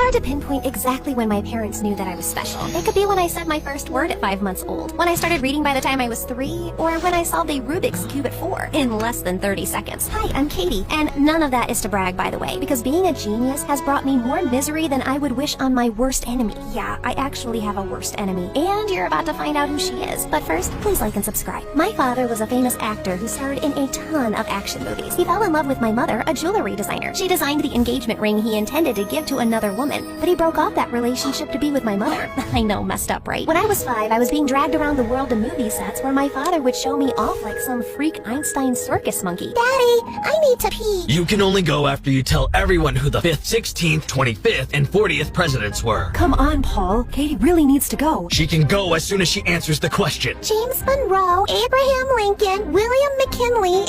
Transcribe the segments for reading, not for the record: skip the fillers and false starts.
It's hard to pinpoint exactly when my parents knew that I was special. It could be when I said my first word at 5 months old, when I started reading by the time I was 3, or when I solved a Rubik's Cube at 4 in less than 30 seconds. Hi, I'm Katie, and none of that is to brag, by the way, because being a genius has brought me more misery than I would wish on my worst enemy. Yeah, I actually have a worst enemy, and you're about to find out who she is. But first, please like and subscribe. My father was a famous actor who starred in a ton of action movies. He fell in love with my mother, a jewelry designer. She designed the engagement ring he intended to give to another woman, but he broke off that relationship to be with my mother. I know, messed up, right? When I was 5, I was being dragged around the world to movie sets where my father would show me off like some freak Einstein circus monkey. Daddy, I need to pee. You can only go after you tell everyone who the 5th, 16th, 25th, and 40th presidents were. Come on, Paul. Katie really needs to go. She can go as soon as she answers the question. James Monroe, Abraham Lincoln, William McKinley,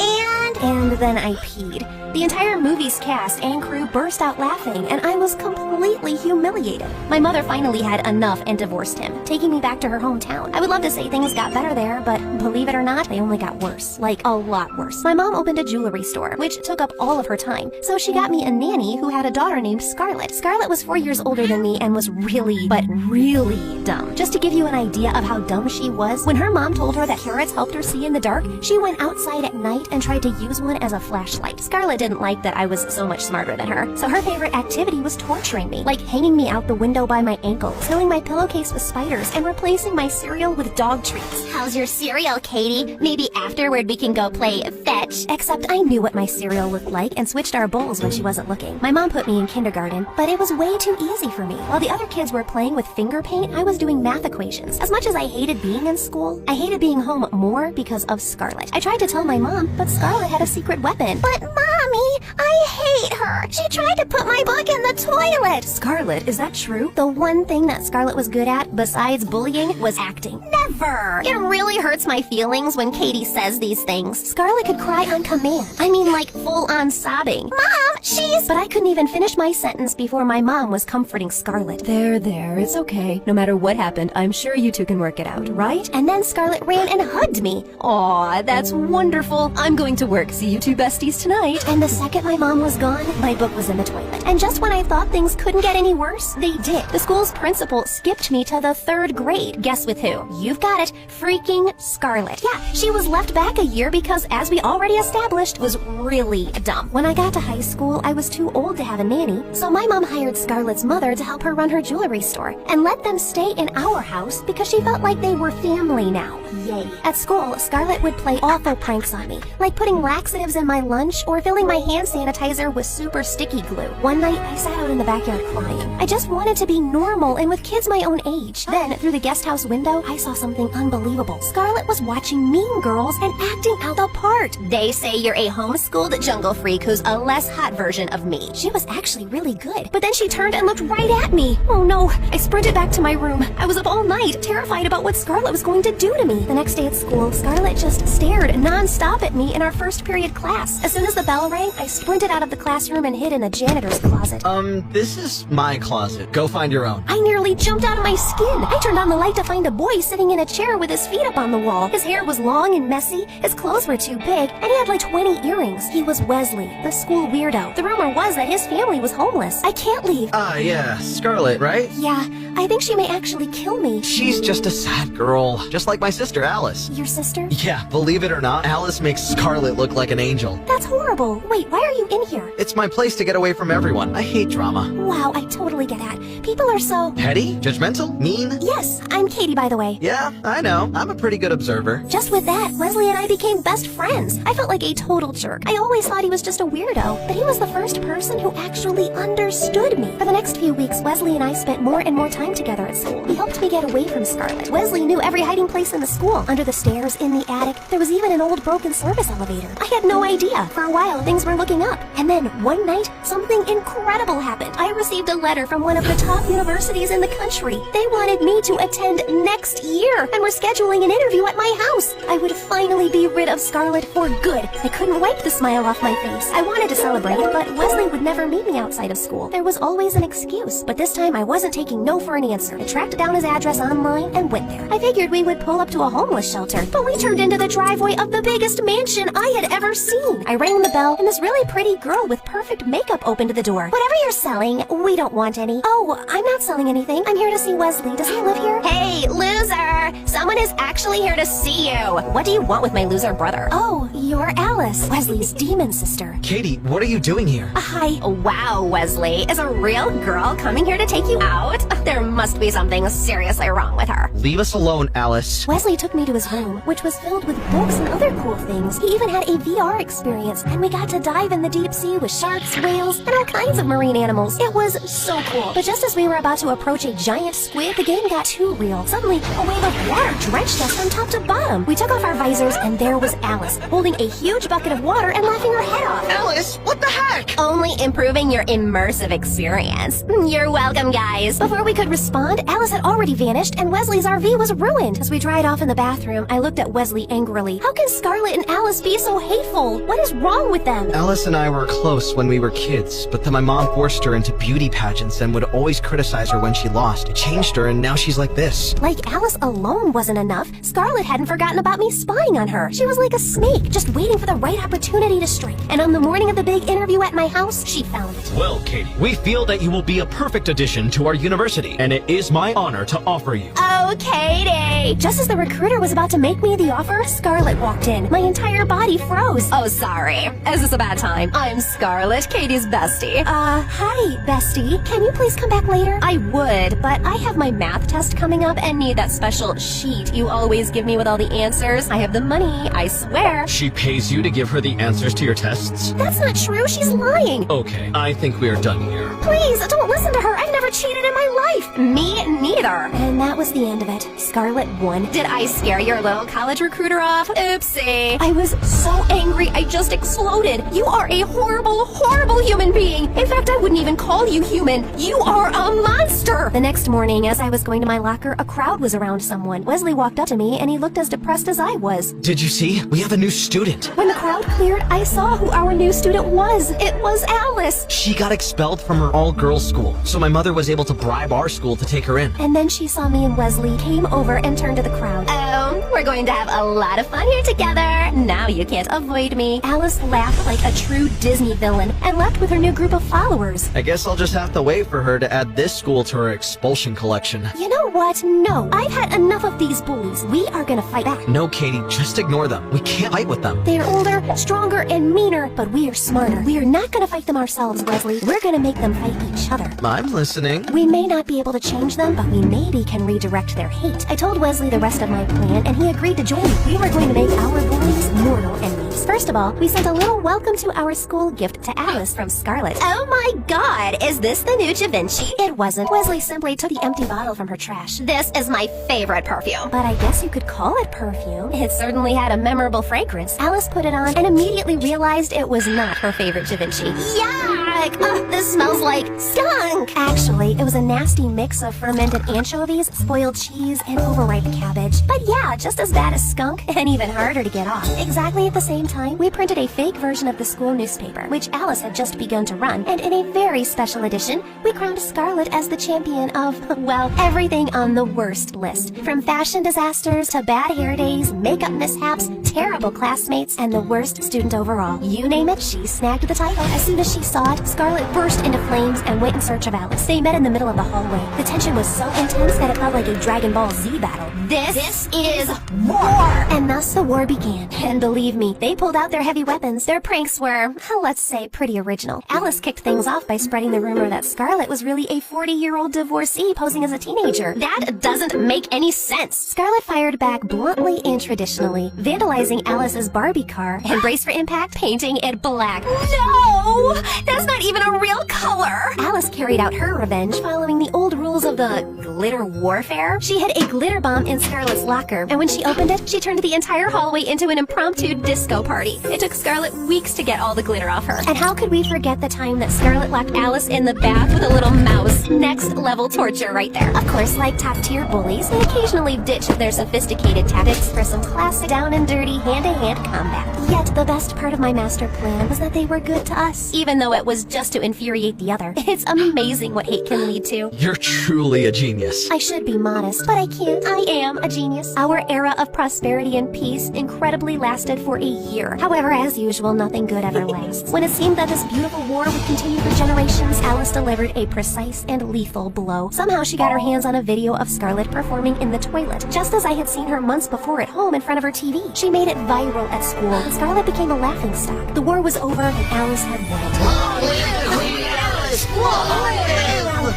and then I peed. The entire movie's cast and crew burst out laughing, and I was completely humiliated. My mother finally had enough and divorced him, taking me back to her hometown. I would love to say things got better there, but believe it or not, they only got worse. Like, a lot worse. My mom opened a jewelry store, which took up all of her time, so she got me a nanny who had a daughter named Scarlett. Scarlett was 4 years older than me and was really, but really dumb. Just to give you an idea of how dumb she was, when her mom told her that carrots helped her see in the dark, she went outside at night and tried to use one as a flashlight. Scarlett didn't like that I was so much smarter than her, so her favorite activity was torturing me, like hanging me out the window by my ankles, filling my pillowcase with spiders, and replacing my cereal with dog treats. How's your cereal, Katie? Maybe afterward we can go play fetch. Except I knew what my cereal looked like and switched our bowls when she wasn't looking. My mom put me in kindergarten, but it was way too easy for me. While the other kids were playing with finger paint, I was doing math equations. As much as I hated being in school, I hated being home more because of Scarlett. I tried to tell my mom, but Scarlett had a secret weapon. But Mommy, I hate her. She tried to put my book in the toilet. Scarlett, is that true? The one thing that Scarlett was good at, besides bullying, was acting. Never! It really hurts my feelings when Katie says these things. Scarlett could cry on command. I mean, like, full-on sobbing. Mom, she's... But I couldn't even finish my sentence before my mom was comforting Scarlett. There, it's okay. No matter what happened, I'm sure you two can work it out, right? And then Scarlett ran and hugged me. Aw, that's wonderful. I'm going to work. See you two besties tonight. And the second my mom was gone, my book was in the toilet. And just when I thought things couldn't get any worse, they did. The school's principal skipped me to the 3rd grade. Guess with who? You've got it. Freaking Scarlett. Yeah, she was left back a year because, as we already established, was really dumb. When I got to high school, I was too old to have a nanny, so my mom hired Scarlett's mother to help her run her jewelry store and let them stay in our house because she felt like they were family now. Yay. At school, Scarlett would play awful pranks on me, like putting laxatives in my lunch or filling my hand sanitizer with super sticky glue. One night, I sat out in the backyard crying. I just wanted to be normal and with kids my own age. Then, through the guest house window, I saw something unbelievable. Scarlett was watching Mean Girls and acting out the part. They say you're a homeschooled jungle freak who's a less hot version of me. She was actually really good, but then she turned and looked right at me. Oh no, I sprinted back to my room. I was up all night, terrified about what Scarlett was going to do to me. The next day at school, Scarlett just stared non-stop at me in our first period class. As soon as the bell rang, I sprinted out of the classroom and hid in the janitor's closet. This is my closet. Go find your own. I nearly jumped out of my skin. I turned on the light to find a boy sitting in a chair with his feet up on the wall. His hair was long and messy, his clothes were too big, and he had like 20 earrings. He was Wesley, the school weirdo. The rumor was that his family was homeless. I can't leave. Yeah, Scarlett, right? Yeah, I think she may actually kill me. She's just a sad girl, just like my sister Alice. Your sister? Yeah, believe it or not, Alice makes Scarlett look like an angel. That's horrible. Wait, why are you in here? It's my place to get away from everyone. I hate drama. Wow, I totally get that. People are so... Petty? Judgmental? Mean? Yes, I'm Katie, by the way. Yeah, I know. I'm a pretty good observer. Just with that, Wesley and I became best friends. I felt like a total jerk. I always thought he was just a weirdo, but he was the first person who actually understood me. For the next few weeks, Wesley and I spent more and more time together at school. He helped me get away from Scarlett. Wesley knew every hiding place in the school. Under the stairs, in the attic, there was even an old broken service elevator. I had no idea. For a while, things were looking up. And then, one night, something incredible happened. I received a letter from one of the top universities in the country. They wanted me to attend next year. here, and were scheduling an interview at my house. I would finally be rid of Scarlet for good. I couldn't wipe the smile off my face. I wanted to celebrate, but Wesley would never meet me outside of school. There was always an excuse, but this time I wasn't taking no for an answer. I tracked down his address online and went there. I figured we would pull up to a homeless shelter, but we turned into the driveway of the biggest mansion I had ever seen. I rang the bell, and this really pretty girl with perfect makeup opened the door. Whatever you're selling, we don't want any. Oh, I'm not selling anything. I'm here to see Wesley. Does he live here? Hey, loser! Someone is actually here to see you. What do you want with my loser brother? Oh, you're Alice, Wesley's demon sister. Katie, what are you doing here? Hi. Wow, Wesley. Is a real girl coming here to take you out? There must be something seriously wrong with her. Leave us alone, Alice. Wesley took me to his room, which was filled with books and other cool things. He even had a VR experience, and we got to dive in the deep sea with sharks, whales, and all kinds of marine animals. It was so cool. But just as we were about to approach a giant squid, the game got too real. Suddenly, a wave of water drenched us from top to bottom. We took off our visors, and there was Alice, holding a huge bucket of water and laughing her head off. Alice, what the heck? Only improving your immersive experience. You're welcome, guys. Before we could respond, Alice had already vanished, and Wesley's RV was ruined. As we dried off in the bathroom, I looked at Wesley angrily. How can Scarlet and Alice be so hateful? What is wrong with them? Alice and I were close when we were kids, but then my mom forced her into beauty pageants and would always criticize her when she lost. It changed her, and now she's like this. Like Alice alone wasn't enough, Scarlet hadn't forgotten about me spying on her. She was like a snake, just waiting for the right opportunity to strike. And on the morning of the big interview at my house, she found it. Well, Katie, we feel that you will be a perfect addition to our university, and it is my honor to offer you. Oh, Katie! Just as the recruiter was about to make me the offer, Scarlet walked in. My entire body froze. Oh, sorry. Is this a bad time? I'm Scarlet, Katie's bestie. Hi, bestie. Can you please come back later? I would, but I have my math test coming up and need that special sheet you always give me with all the answers. I have the money, I swear. She pays you to give her the answers to your tests? That's not true. She's lying. Okay, I think we are done here. Please, don't listen to her. I've never cheated in my life. Me neither. And that was the end of it. Scarlet won. Did I scare your little college recruiter off? Oopsie. I was so angry, I just exploded. You are a horrible, horrible human being. In fact, I wouldn't even call you human. You are a monster. The next morning, as I was going to my locker, a crowd was around someone. Wesley walked up to me, and he looked as depressed as I was. Did you see? We have a new student. When the crowd cleared, I saw who our new student was. It was Alice. She got expelled from her all-girls school, so my mother was able to bribe our school to take her in. And then she saw me and Wesley, came over and turned to the crowd. Oh, we're going to have a lot of fun here together. Now you can't avoid me. Alice laughed like a true Disney villain and left with her new group of followers. I guess I'll just have to wait for her to add this school to her expulsion collection. You know what? No. I've had enough of these bullies. We are gonna fight back. No, Katie, just ignore them. We can't fight with them. They're older, stronger, and meaner, but we are smarter. We are not gonna fight them ourselves, Wesley. We're gonna make them fight each other. I'm listening. We may not be able to change them, but we maybe can redirect their hate. I told Wesley the rest of my plan, and he agreed to join me. We were going to make our bullies mortal enemies. First of all, we sent a little welcome to our school gift to Alice from Scarlet. Oh my god, is this the new Da Vinci? It wasn't. Wesley simply took the empty bottle from her trash. This is my favorite perfume. But I guess you could call it perfume. It certainly had a memorable fragrance. Alice put it on and immediately realized it was not her favorite Da Vinci. Yuck! Oh, this smells like skunk! Actually, it was a nasty mix of fermented anchovies, spoiled cheese, and overripe cabbage. But yeah, just as bad as skunk, and even harder to get off. Exactly at the same time, we printed a fake version of the school newspaper, which Alice had just begun to run, and in a very special edition, we crowned Scarlet as the champion of, well, everything on the worst list. From fashion disasters to bad hair days, makeup mishaps, terrible classmates, and the worst student overall. You name it, she snagged the title. As soon as she saw it, Scarlet burst into flames and went in search of Alice. They met in the middle of the hallway. The tension was so intense that it felt like a Dragon Ball Z battle. This is war! And thus the war began. And believe me, they pulled out their heavy weapons. Their pranks were, let's say, pretty original. Alice kicked things off by spreading the rumor that Scarlet was really a 40-year-old divorcee posing as a teenager. That doesn't make any sense. Scarlet fired back bluntly and traditionally, vandalizing Alice's Barbie car and brace for impact, painting it black. No! That's not even a real color! Alice carried out her revenge following the old rules of the glitter warfare. She hid a glitter bomb in Scarlet's locker, and when she opened it, she turned the entire hallway into an impromptu disco party. It took Scarlet weeks to get all the glitter off her. And how could we forget the time that Scarlet locked Alice in the bath with a little mouse? next level torture right there. Of course, like top-tier bullies, they occasionally ditch their sophisticated tactics for some classic down-and-dirty hand-to-hand combat. Yet the best part of my master plan was that they were good to us, Even though it was just to infuriate the other. It's amazing what hate can lead to. You're truly a genius. I should be modest, but I can't. I am a genius. Our era of prosperity and peace incredibly lasted for a year. However, as usual, nothing good ever lasts. When it seemed that this beautiful war would continue for generations, Alice delivered a precise and lethal blow. Somehow she got her hands on a video of Scarlett performing in the toilet, just as I had seen her months before at home in front of her TV. She made it viral at school, and Scarlett became a laughingstock. The war was over, and Alice had won.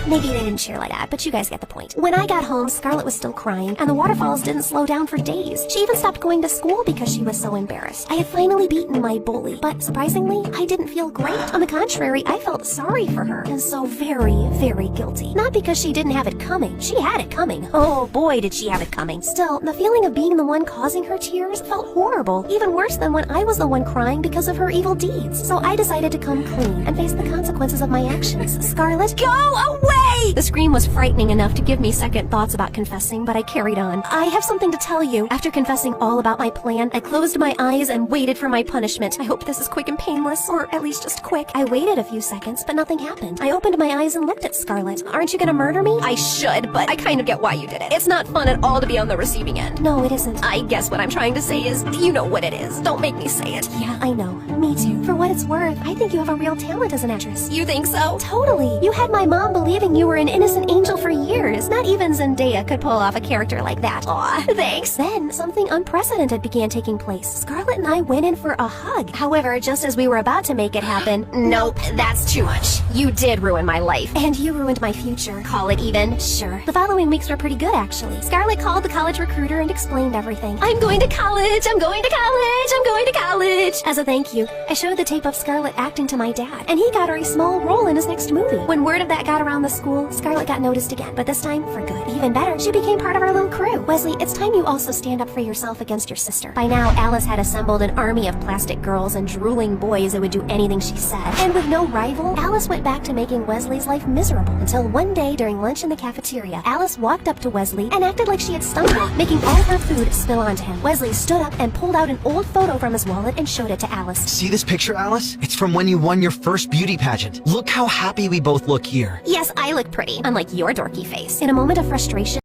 Maybe they didn't cheer like that, but you guys get the point. When I got home, Scarlett was still crying, and the waterfalls didn't slow down for days. She even stopped going to school because she was so embarrassed. I had finally beaten my bully, but surprisingly, I didn't feel great. On the contrary, I felt sorry for her, and so very, very guilty. Not because she didn't have it coming. She had it coming. Oh boy, did she have it coming. Still, the feeling of being the one causing her tears felt horrible, even worse than when I was the one crying because of her evil deeds. So I decided to come clean and face the consequences of my actions. Scarlett, Go away! The scream was frightening enough to give me second thoughts about confessing, but I carried on. I have something to tell you. After confessing all about my plan, I closed my eyes and waited for my punishment. I hope this is quick and painless, or at least just quick. I waited a few seconds, but nothing happened. I opened my eyes and looked at Scarlett. Aren't you gonna murder me? I should, but I kind of get why you did it. It's not fun at all to be on the receiving end. No, it isn't. I guess what I'm trying to say is, you know what it is. Don't make me say it. Yeah, I know. Me too. For what it's worth, I think you have a real talent as an actress. You think so? Totally. You had my mom believing you were an innocent angel for years. Not even Zendaya could pull off a character like that. Aw, thanks. Then, something unprecedented began taking place. Scarlett and I went in for a hug. However, just as we were about to make it happen, Nope, that's too much. You did ruin my life. and you ruined my future. Call it even. Sure. The following weeks were pretty good, actually. Scarlett called the college recruiter and explained everything. I'm going to college, I'm going to college, I'm going to college. As a thank you, I showed the tape of Scarlett acting to my dad, and he got her a small role in his next movie. When word of that got around the school, Scarlett got noticed again, but this time for good. Even better, she became part of our little crew. Wesley, it's time you also stand up for yourself against your sister. By now, Alice had assembled an army of plastic girls and drooling boys that would do anything she said. And with no rival, Alice went back to making Wesley's life miserable until one day during lunch in the cafeteria, Alice walked up to Wesley and acted like she had stumbled, making all her food spill onto him. Wesley stood up and pulled out an old photo from his wallet and showed it to Alice. See this picture, Alice? It's from when you won your first beauty pageant. Look how happy we both look here. Yes, I look pretty, unlike your dorky face. In a moment of frustration,